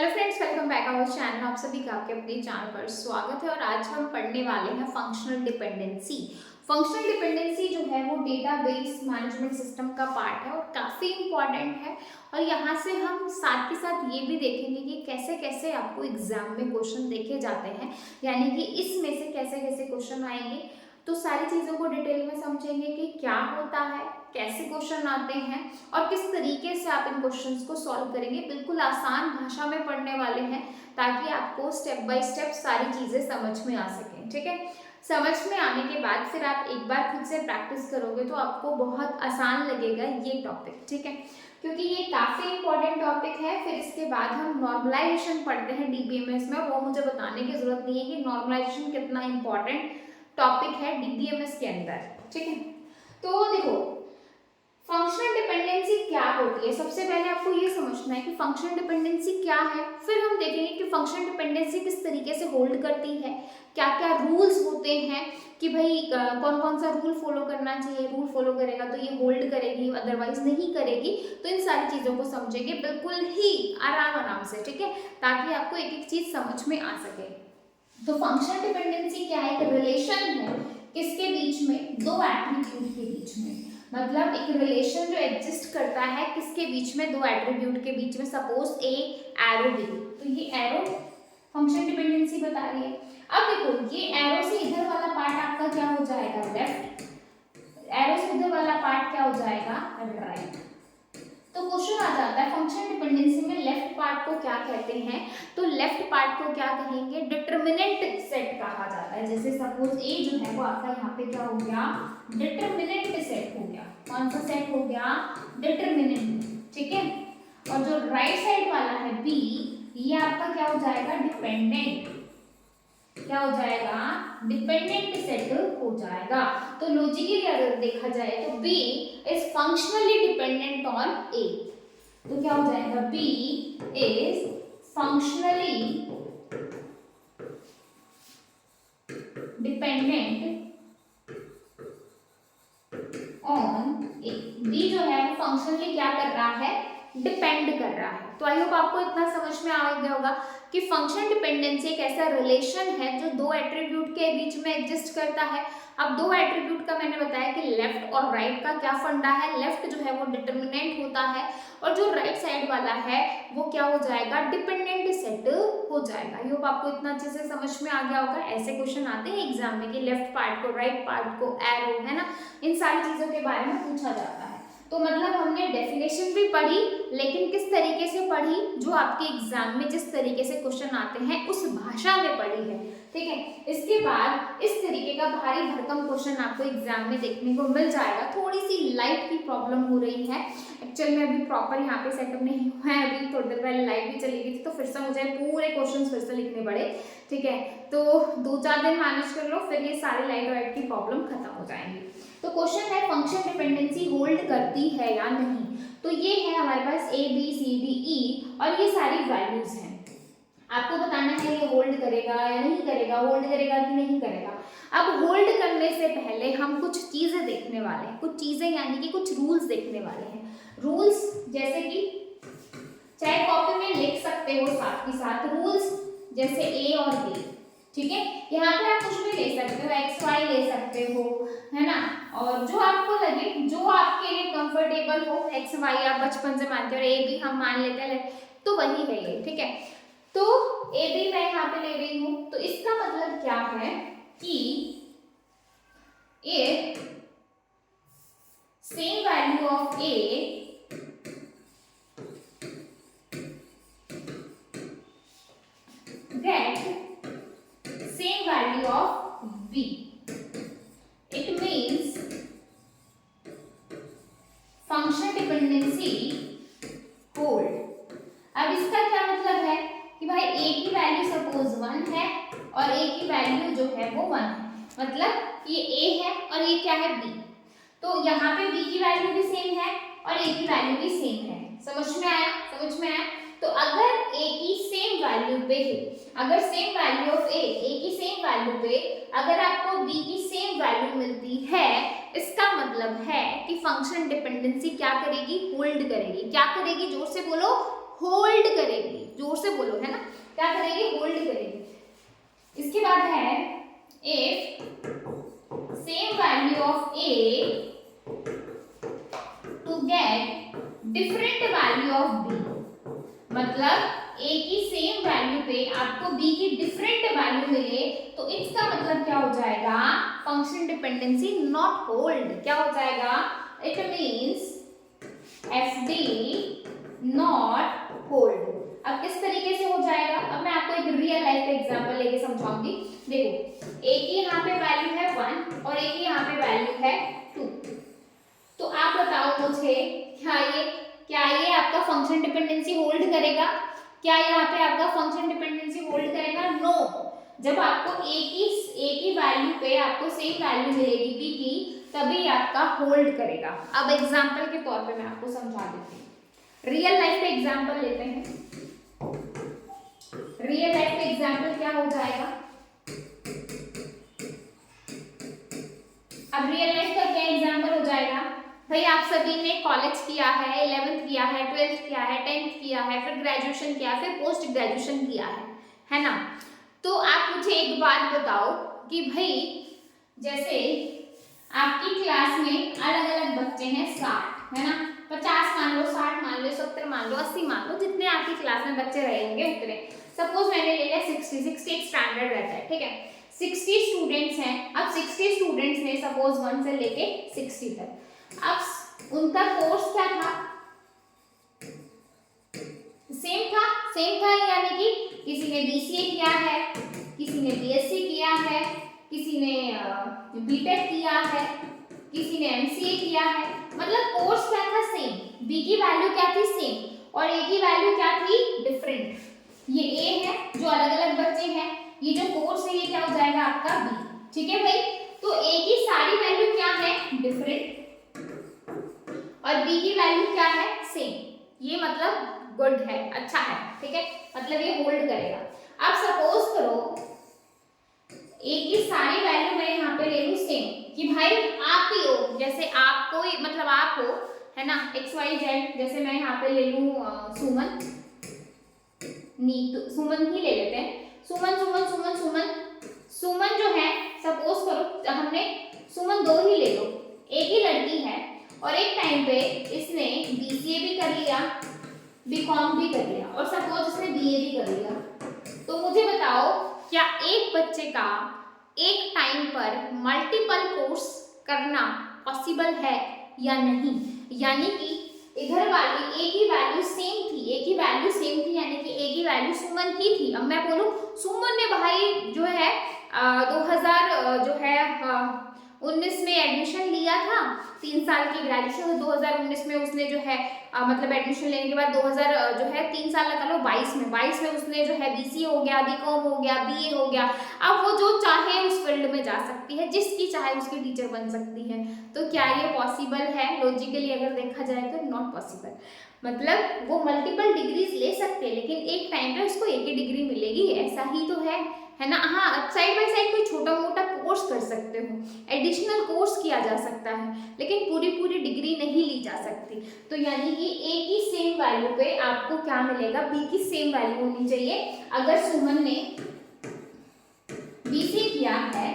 Hello friends, welcome back our channel. आप सभी का आपके अपने चैनल पर स्वागत है और आज हम पढ़ने वाले हैं फंक्शनल डिपेंडेंसी। फंक्शनल डिपेंडेंसी जो है वो डेटाबेस मैनेजमेंट सिस्टम का पार्ट है और काफ़ी इंपॉर्टेंट है। और यहाँ से हम साथ के साथ ये भी देखेंगे कि कैसे कैसे आपको एग्जाम में क्वेश्चन देखे जाते हैं, यानी कि इसमें से कैसे कैसे क्वेश्चन आएंगे। तो सारी चीज़ों को डिटेल में समझेंगे कि क्या होता है, कैसे क्वेश्चन आते हैं और किस तरीके से आप इन क्वेश्चंस को सॉल्व करेंगे। बिल्कुल आसान भाषा में पढ़ने वाले हैं ताकि आपको स्टेप बाय स्टेप सारी चीज़ें समझ में आ सकें। ठीक है, समझ में आने के बाद फिर आप एक बार खुद से प्रैक्टिस करोगे तो आपको बहुत आसान लगेगा ये टॉपिक। ठीक है, क्योंकि ये काफ़ी इंपॉर्टेंट टॉपिक है। फिर इसके बाद हम नॉर्मलाइजेशन पढ़ते हैं डीबीएमएस में। वो मुझे बताने की जरूरत नहीं है कि नॉर्मलाइजेशन कितना इंपॉर्टेंट टॉपिक है डीबीएमएस के अंदर। ठीक है, तो देखो फंक्शनल डिपेंडेंसी क्या होती है। सबसे पहले आपको ये समझना है कि फंक्शनल डिपेंडेंसी क्या है, फिर हम देखेंगे कि फंक्शनल डिपेंडेंसी किस तरीके से होल्ड करती है, क्या क्या रूल्स होते हैं कि भाई कौन कौन सा रूल फॉलो करना चाहिए, रूल फॉलो करेगा तो ये होल्ड करेगी, अदरवाइज नहीं करेगी। तो इन सारी चीज़ों को समझेंगे बिल्कुल ही आराम आराम से। ठीक है, ताकि आपको एक एक चीज़ समझ में आ सके। तो फंक्शनल डिपेंडेंसी क्या है? एक रिलेशन है किसके बीच में? दो एट्रीब्यूट के बीच में। मतलब एक रिलेशन जो एग्जिस्ट करता है किसके बीच में? दो एट्रीब्यूट के बीच में। सपोज ए एरो बी, तो ये एरो फंक्शन डिपेंडेंसी बता रही है। अब देखो ये एरो से इधर वाला पार्ट आपका क्या हो जाएगा? लेफ्ट। एरो से इधर वाला पार्ट क्या हो जाएगा? राइट। तो क्वेश्चन आ जाता है फंक्शन डिपेंडेंसी में लेफ्ट पार्ट को क्या कहते हैं? तो लेफ्ट पार्ट को क्या कहेंगे? डिटरमिनेंट सेट कहा जाता है। जैसे सपोज ए जो है वो आपका यहाँ पे क्या हो गया? डिटरमिनेंट सेट हो गया। कौन सा सेट हो गया? डिटरमिनेंट। ठीक है, और जो राइट साइड वाला है बी, ये आपका क्या हो जाएगा? डिपेंडेंट। क्या हो जाएगा? डिपेंडेंट सेट हो जाएगा। तो लॉजिकली अगर देखा जाए तो B is functionally dependent on A। तो क्या हो जाएगा? B is functionally dependent on A। B जो है वो फंक्शनली क्या कर रहा है? डिपेंड कर रहा है। तो आई होप आपको इतना समझ में आ गया होगा कि फंक्शन डिपेंडेंसी एक ऐसा रिलेशन है जो दो एट्रीब्यूट के बीच में एग्जिस्ट करता है। अब दो एट्रीब्यूट का मैंने बताया कि लेफ्ट और राइट का क्या फंडा है। लेफ्ट जो है वो डिटरमिनेंट होता है और जो राइट साइड वाला है वो क्या हो जाएगा? डिपेंडेंट सेट हो जाएगा। आई होप आपको इतना अच्छे से समझ में आ गया होगा। ऐसे क्वेश्चन आते हैं एग्जाम में कि लेफ्ट पार्ट को, राइट पार्ट को, एरो है ना, इन सारी चीजों के बारे में पूछा जाता है। तो मतलब हमने डेफिनेशन भी पढ़ी, लेकिन किस तरीके से पढ़ी? जो आपके एग्जाम में जिस तरीके से क्वेश्चन आते हैं उस भाषा में पढ़ी है। ठीक है, इसके बाद इस तरीके का भारी भरकम क्वेश्चन आपको एग्जाम में देखने को मिल जाएगा। थोड़ी सी लाइट की प्रॉब्लम हो रही है एक्चुअल में, अभी प्रॉपर यहाँ पे सेटअप नहीं हुआ है। अभी थोड़ी देर पहले लाइट भी चली गई थी तो फिर से मुझे पूरे क्वेश्चन फिर से लिखने पड़े। ठीक है, तो 2-4 दिन मैनेज कर लो, फिर ये सारी लाइट वाइट की प्रॉब्लम खत्म हो जाएंगी। तो क्वेश्चन है फंक्शन डिपेंडेंसी होल्ड करती है या नहीं। तो ये है हमारे पास A B C D E और ये सारी वैल्यूज हैं। आपको बताना है ये होल्ड करेगा या नहीं करेगा, होल्ड करेगा कि नहीं करेगा। अब होल्ड करने से पहले हम कुछ चीजें देखने वाले हैं, कुछ चीजें यानी कि कुछ रूल्स देखने वाले हैं। रूल्स जैसे कि चाहे कॉपी में लिख सकते हो साथ ही साथ रूल्स, जैसे ए और बी। ठीक है, यहाँ पे आप कुछ भी ले सकते हो, एक्स वाई ले सकते हो, है ना, और जो आपको लगे, जो आपके लिए कंफर्टेबल हो। एक्स वाई आप बचपन से मानते हो, ए बी हम मान लेते हैं, तो वही है ये। ठीक है, तो ए बी मैं यहाँ पे ले रही हूँ, तो इसका मतलब क्या है कि if same value of A get same value of b, it means function dependency hold। अब इसका क्या मतलब है कि भाई a की वैल्यू सपोज 1 है और a की वैल्यू जो है वो 1 है, मतलब ये a है और ये क्या है b। तो यहाँ पे b की वैल्यू भी सेम है और a की वैल्यू भी सेम है। समझ में आया? समझ में आया? तो अगर a की सेम वैल्यू पे है, अगर सेम वैल्यू ऑफ a की सेम वैल्यू पे अगर आपको b की सेम वैल्यू मिलती है, इसका मतलब है कि फंक्शन डिपेंडेंसी क्या करेगी? होल्ड करेगी। क्या करेगी? जोर से बोलो, होल्ड करेगी। जोर से बोलो, डिफरेंट वैल्यू ऑफ बी, मतलब ए की सेम वैल्यू पे आपको बी की डिफरेंट वैल्यू मिले तो इसका मतलब क्या हो जाएगा, फंक्शनल डिपेंडेंसी नॉट होल्ड। क्या हो जाएगा, it means F D not hold. अब किस तरीके से हो जाएगा, अब मैं आपको एक रियल लाइफ का एग्जांपल लेके समझाऊंगी। देखो ए की यहाँ पे वैल्यू है 1 और ए की यहाँ पे वैल्यू है 2, तो आप बताओ मुझे क्या ये आपका फंक्शन डिपेंडेंसी होल्ड करेगा? क्या यहाँ पे आपका फंक्शन डिपेंडेंसी होल्ड करेगा? नो। जब आपको ए की वैल्यू पे आपको सेम वैल्यू मिलेगी बी की, तभी आपका होल्ड करेगा। अब एग्जांपल के तौर पे मैं आपको समझा देती हूँ। रियल लाइफ का एग्जांपल लेते हैं। रियल लाइफ का एग्जांपल क्या हो जाएगा, अब रियल लाइफ का क्या एग्जांपल हो जाएगा, भाई आप सभी ने कॉलेज किया है, 11th किया है, 12th किया है, 10th किया है, फिर ग्रेजुएशन किया, फिर पोस्ट ग्रेजुएशन किया है ना? तो आप मुझे एक बात बताओ कि भाई जैसे आपकी क्लास में अलग अलग बच्चे हैं 60, है ना, 50 मान लो, 60 मान लो, 70 मान लो, 80 मान लो, जितने आपकी क्लास में बच्चे रहेंगे उतने। सपोज मैंने ले लिया 60 एक स्टैंडर्ड रहता है, ठीक है, 60 स्टूडेंट्स हैं। अब 60 स्टूडेंट्स ने सपोज 1 से लेके 60 तक, अब उनका कोर्स क्या था, सेम था, यानी कि किसी ने बीसीए किया है, किसी ने बीएससी किया है, किसी ने बीटेक किया है, किसी ने एमसीए किया है, मतलब कोर्स क्या था, सेम। बी की वैल्यू क्या थी, सेम, और ए की वैल्यू क्या थी, डिफरेंट। ये ए है जो अलग अलग बच्चे हैं, ये जो कोर्स है ये क्या हो जाएगा आपका बी, ठीक है भाई। तो ए की सारी वैल्यू क्या है, डिफरेंट, और बी की वैल्यू क्या है, सेम। ये मतलब गुड है, अच्छा है, ठीक है, मतलब ये होल्ड करेगा। अब सपोज करो ए की सारी वैल्यू मैं यहाँ पे ले लूं सेम, कि भाई आप ही हो, जैसे आप कोई मतलब आप हो, है ना, XYZ, जैसे मैं यहाँ पे ले लूं सुमन, नीतू, सुमन ही ले लेते हैं, सुमन जो है, सपोज करो हमने सुमन 2 ही ले लो, एक ही लड़की है और एक टाइम पे इसने बीसीए भी कर लिया, बीकॉम भी कर लिया, और सपोज इसने बीए भी कर लिया। तो मुझे बताओ क्या एक बच्चे का एक टाइम पर मल्टीपल कोर्स करना पॉसिबल है या नहीं? यानी कि इधर वाली ए की वैल्यू सेम थी, यानी कि ए की वैल्यू सुमन की थी। अब मैं बोलूं सुमन ने भाई जो है 2000 जो है 19 में एडमिशन लिया था, 3 साल की ग्रेजुएशन, 2019 में उसने जो है मतलब एडमिशन लेने के बाद 2000 जो है 3 साल लगा लो 22 में उसने जो है बीसीए हो गया, बीकॉम हो गया, बीए हो गया। अब वो जो चाहे उस फील्ड में जा सकती है, जिसकी चाहे उसकी टीचर बन सकती है। तो क्या ये पॉसिबल है? लॉजिकली अगर देखा जाए तो नॉट पॉसिबल। मतलब वो मल्टीपल डिग्रीज ले सकते हैं, लेकिन एक टाइम पे उसको एक ही डिग्री मिलेगी, ऐसा ही तो है ना। हाँ, साइड बाय साइड कोई छोटा मोटा कोर्स कर सकते हो, एडिशनल कोर्स किया जा सकता है, लेकिन पूरी डिग्री नहीं ली जा सकती। तो यानी कि ए की सेम वैल्यू पे आपको क्या मिलेगा, बी की सेम वैल्यू होनी चाहिए। अगर सुमन ने बीसी किया है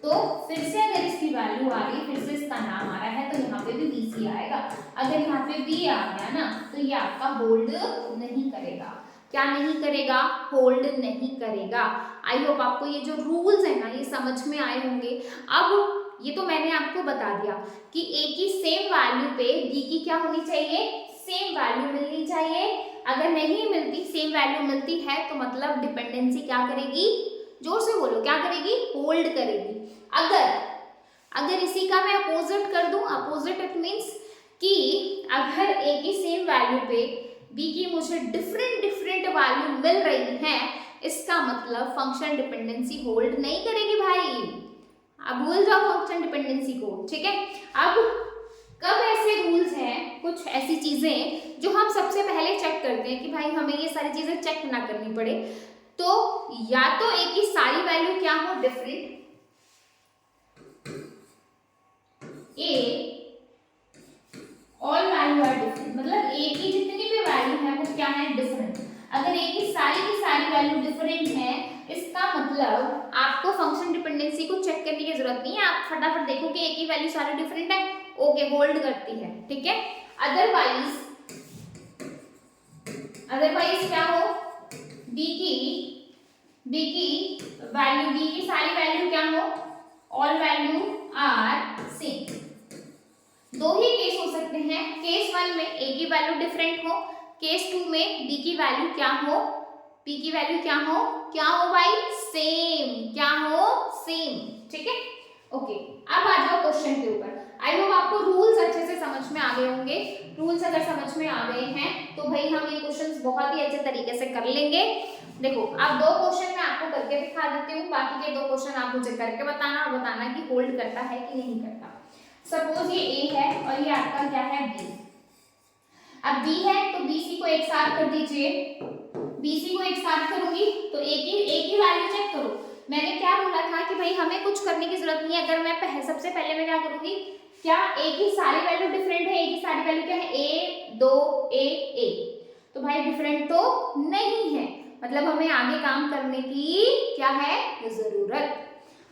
तो फिर से अगर इसकी वैल्यू आ रही, फिर से इसका नाम आ रहा है, तो यहाँ पे भी बीसी आएगा। अगर यहाँ पे बी आ गया ना, तो ये आपका होल्ड नहीं करेगा। क्या नहीं करेगा? होल्ड नहीं करेगा। आई होप आपको ये जो रूल्स है ना ये समझ में आए होंगे। अब ये तो मैंने आपको बता दिया कि ए की सेम वैल्यू पे बी की क्या होनी चाहिए, सेम वैल्यू मिलनी चाहिए। अगर नहीं मिलती, सेम वैल्यू मिलती है, तो मतलब डिपेंडेंसी क्या करेगी, जोर से बोलो, क्या करेगी, होल्ड करेगी। अगर इसी का मैं अपोजिट कर दूं, अपोजिट इट मींस कि अगर ए की सेम वैल्यू पे बी की मुझे डिफरेंट वैल्यू मिल रही है, इसका मतलब फंक्शन डिपेंडेंसी होल्ड नहीं करेगी भाई। अब भूल जाओ फंक्शन डिपेंडेंसी को, ठीक है। अब कब ऐसे रूल्स हैं, कुछ ऐसी चीजें जो हम सबसे पहले चेक करते हैं कि भाई हमें ये सारी चीजें चेक ना करनी पड़े, तो या तो ए की सारी वैल्यू क्या हो, different, A all value are different, मतलब ए की जितनी भी वैल्यू है वो क्या है, डिफरेंट। अगर ए की सारी वैल्यू डिफरेंट है, इसका मतलब आपको फंक्शन डिपेंडेंसी को चेक करने की जरूरत नहीं है। आप फटाफट देखो कि ए की वैल्यू सारी डिफरेंट है, ओके, होल्ड करती है, ठीक है। अदरवाइज अदरवाइज क्या हो, बी की वैल्यू, बी की सारी वैल्यू क्या हो, ऑल वैल्यू आर सेम। दो ही केस हो सकते हैं, केस 1 में ए की वैल्यू डिफरेंट हो, केस 2 में बी की वैल्यू क्या हो, पी की वैल्यू क्या हो भाई, सेम, क्या हो, सेम। ठीक है, ओके। अब आ जाओ क्वेश्चन के ऊपर। आई होप आपको रूल्स अच्छे से समझ में आ गए होंगे। रूल्स अगर समझ में आ गए हैं तो भाई हम ये क्वेश्चंस बहुत ही अच्छे तरीके से कर लेंगे। देखो, अब दो क्वेश्चन मैं आपको करके दिखा देती हूँ, बाकी के दो क्वेश्चन आप मुझे करके बताना और बताना कि होल्ड करता है कि नहीं करता। सपोज ये ए है और ये आपका क्या है, बी। अब बी है तो बीसी को एक साथ कर दीजिए, बीसी को एक साथ करूंगी तो ए की वैल्यू चेक करो। मैंने क्या बोला था कि भाई हमें कुछ करने की जरूरत नहीं है। अगर मैं सबसे पहले मैं क्या करूंगी, क्या ए की सारी वैल्यू डिफरेंट है, ए की सारी वैल्यू क्या है, ए 2 ए। तो भाई डिफरेंट तो नहीं है, मतलब हमें आगे काम करने की क्या है, जरूरत।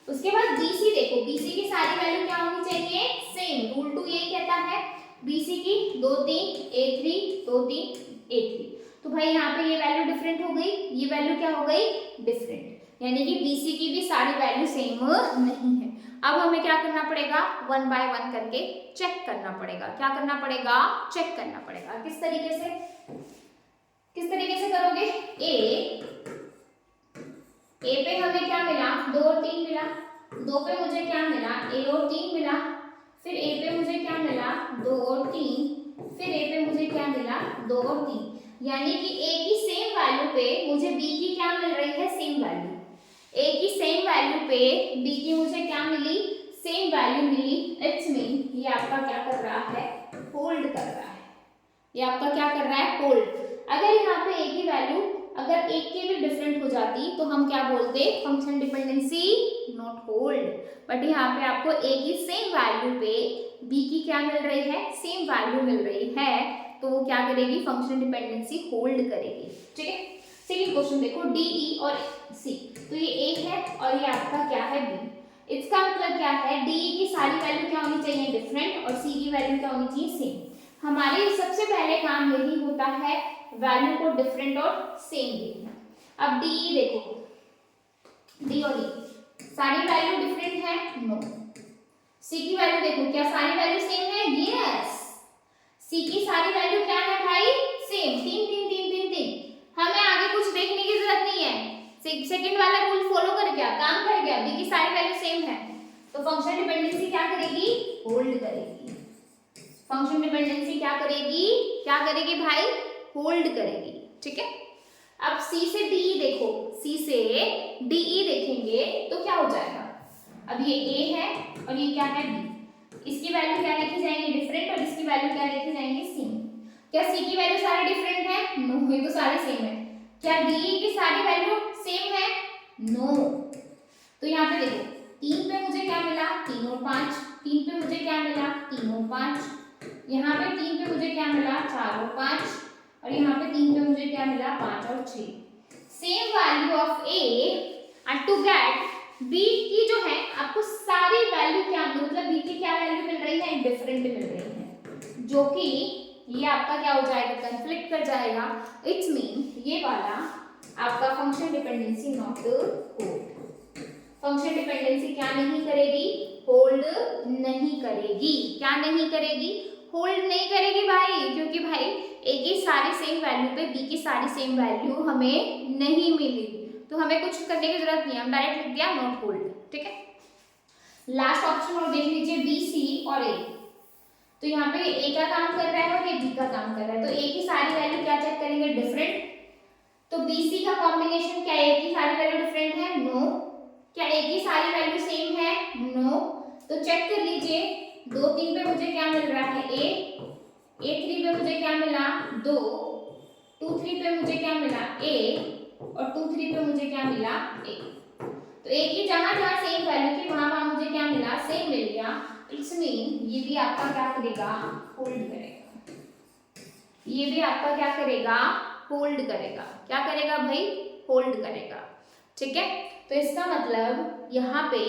उसके बाद बीसी देखो, बीसी की सारी वैल्यू क्या होनी चाहिए, सेम। रूल 2 ये कहता है, बीसी की 2 3 a3 2 3 a3। तो भाई यहाँ पे ये वैल्यू डिफरेंट हो गई, ये वैल्यू क्या हो गई, डिफरेंट, यानी कि बीसी की भी सारी वैल्यू सेम नहीं है। अब हमें क्या करना पड़ेगा, 1 बाय 1 करके चेक करना पड़ेगा। क्या करना पड़ेगा, चेक करना पड़ेगा। किस तरीके से करोगे, ए पे हमें क्या मिला, 2 और 3 मिला, 2 पे मुझे क्या मिला, ए और 3 मिला, फिर ए पे मुझे क्या मिला, 2 और 3, फिर ए पे मुझे क्या मिला, 2 और 3। यानी कि ए की सेम वैल्यू पे मुझे बी की क्या मिल रही है, सेम वैल्यू। ए की सेम वैल्यू पे बी की मुझे क्या मिली, सेम वैल्यू मिली। इट्स मीन ये आपका क्या कर रहा है, होल्ड कर रहा है। ये आपका क्या कर रहा है, होल्ड। अगर यहाँ पे ए की वैल्यू अगर एक की भी डिफरेंट हो जाती तो हम क्या बोलते, function dependency not hold. But यहाँ पे आपको ए की सेम वैल्यू पे बी की क्या मिल रही है, सेम वैल्यू मिल रही है, तो वो क्या करेगी, फंक्शन डिपेंडेंसी होल्ड करेगी। ठीक है, सेकंड क्वेश्चन देखो, डी ई और सी। तो ये ए है और ये आपका क्या है, बी। इसका मतलब क्या है, डी ई की सारी वैल्यू क्या होनी चाहिए, डिफरेंट, और सी की वैल्यू क्या होनी चाहिए, सेम। हमारे सबसे पहले काम यही होता है, वैल्यू को डिफरेंट और सेम देखना। अब डी देखो, डी और ई सारी वैल्यू डिफरेंट है, नो। सी की वैल्यू देखो, क्या सारी वैल्यू सेम है, यस। सी की सारी वैल्यू क्या है भाई, सेम, 3 3 3 3 3। हमें आगे कुछ देखने की जरूरत नहीं है, सेकंड वाला रूल फॉलो कर गया, काम कर गया, बी की सारी वैल्यू सेम है, तो फंक्शन डिपेंडेंसी क्या करेगी, होल्ड करेगी। फंक्शन डिपेंडेंसी क्या करेगी भाई, होल्ड करेगी। ठीक है, अब सी से डी देखो, सी से डी देखेंगे तो क्या हो जाएगा। अब ये ए है और ये क्या है, बी। इसकी वैल्यू क्या लिखी जाएंगी, डिफरेंट, और इसकी वैल्यू क्या लिखी जाएंगी, सेम। क्या सी की वैल्यू सारी डिफरेंट है, नो, ये तो सारी सेम है। क्या डी की सारी वैल्यू सेम है, नो। तो यहाँ पे देखो, 3 पे मुझे क्या मिला, 3 और 5, 3 पे मुझे क्या मिला, 3 और 5, यहाँ पे 3 पे मुझे क्या मिला, 4 और 5, और यहाँ पे 3 पे मुझे क्या मिला, 5 और 6। Same value of A and to get B की जो है आपको सारी वैल्यू क्या, मतलब बी की क्या वैल्यू मिल रही है, डिफरेंट मिल रही है, जो कि ये आपका क्या हो जाएगा, कंफ्लिक्ट कर जाएगा। इट्स मीन ये वाला आपका function dependency not hold. Function dependency क्या नहीं करेगी, होल्ड नहीं करेगी। क्या नहीं करेगी, होल्ड नहीं करेगी भाई, क्योंकि भाई ए की सारी सेम वैल्यू पे बी की सारी सेम वैल्यू हमें नहीं मिली, तो हमें कुछ करने की जरूरत नहीं है, हम डायरेक्ट लिख दिया नॉट होल्ड। ठीक है, लास्ट ऑप्शन और देख लीजिए, बी सी और ए। तो यहाँ पे ए का काम कर रहा है और ये बी का काम कर रहा है, तो ए की सारी वैल्यू क्या चेक करेंगे, डिफरेंट। तो बी सी का कॉम्बिनेशन, क्या ए की सारी वैल्यू डिफरेंट है, नो। क्या ए की सारी वैल्यू सेम है, नो। तो चेक कर लीजिए, 2 3 पे मुझे क्या मिल रहा है, ए 3 पे मुझे क्या मिला, 2, 2 3 पे मुझे क्या मिला, ए, और 2 3 पे मुझे क्या मिला, ए। तो ए की जहां जहां सेम वैल्यू थी वहां वहां मुझे क्या मिला, सेम मिल गया। इट्स मीन ये भी आपका क्या करेगा, होल्ड करेगा। ये भी आपका क्या करेगा, होल्ड करेगा। क्या करेगा भाई, होल्ड करेगा। ठीक है, तो इसका मतलब यहाँ पे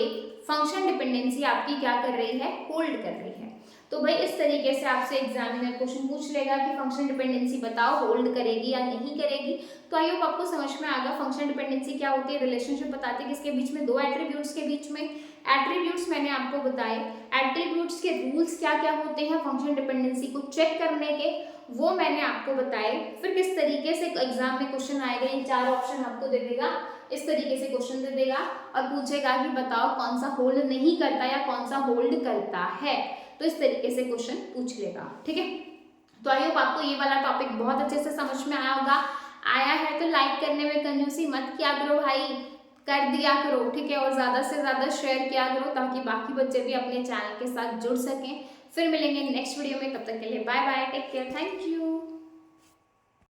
फंक्शन डिपेंडेंसी आपकी क्या कर रही है, होल्ड कर रही है। तो भाई इस तरीके से आपसे एग्जामिनर क्वेश्चन पूछ लेगा कि फंक्शनल डिपेंडेंसी बताओ होल्ड करेगी या नहीं करेगी। तो आई होप आपको समझ में आ गया फंक्शनल डिपेंडेंसी क्या होती है, रिलेशनशिप बताते हैं किसके बीच में, दो एट्रीब्यूट्स के बीच में। एट्रीब्यूट्स मैंने आपको बताए, एट्रीब्यूट्स के रूल्स क्या क्या होते हैं फंक्शनल डिपेंडेंसी को चेक करने के, वो मैंने आपको बताए। फिर किस तरीके से एग्जाम में क्वेश्चन आएगा, ये 4 ऑप्शन आपको दे देगा, इस तरीके से क्वेश्चन दे देगा और पूछेगा कि बताओ कौन सा होल्ड नहीं करता या कौन सा होल्ड करता है। तो इस तरीके से क्वेश्चन पूछ लेगा, ठीक है। तो आई होप आपको ये वाला टॉपिक बहुत अच्छे से समझ में आया होगा। आया है तो लाइक करने में कंजूसी मत किया करो भाई, कर दिया करो, ठीक है। और ज़्यादा से ज़्यादा शेयर किया करो ताकि बाकी बच्चे भी अपने चैनल के साथ जुड़ सकें। फिर मिलेंगे नेक्स्ट वीडियो में, तब तक के लिए bye bye, take care, thank you.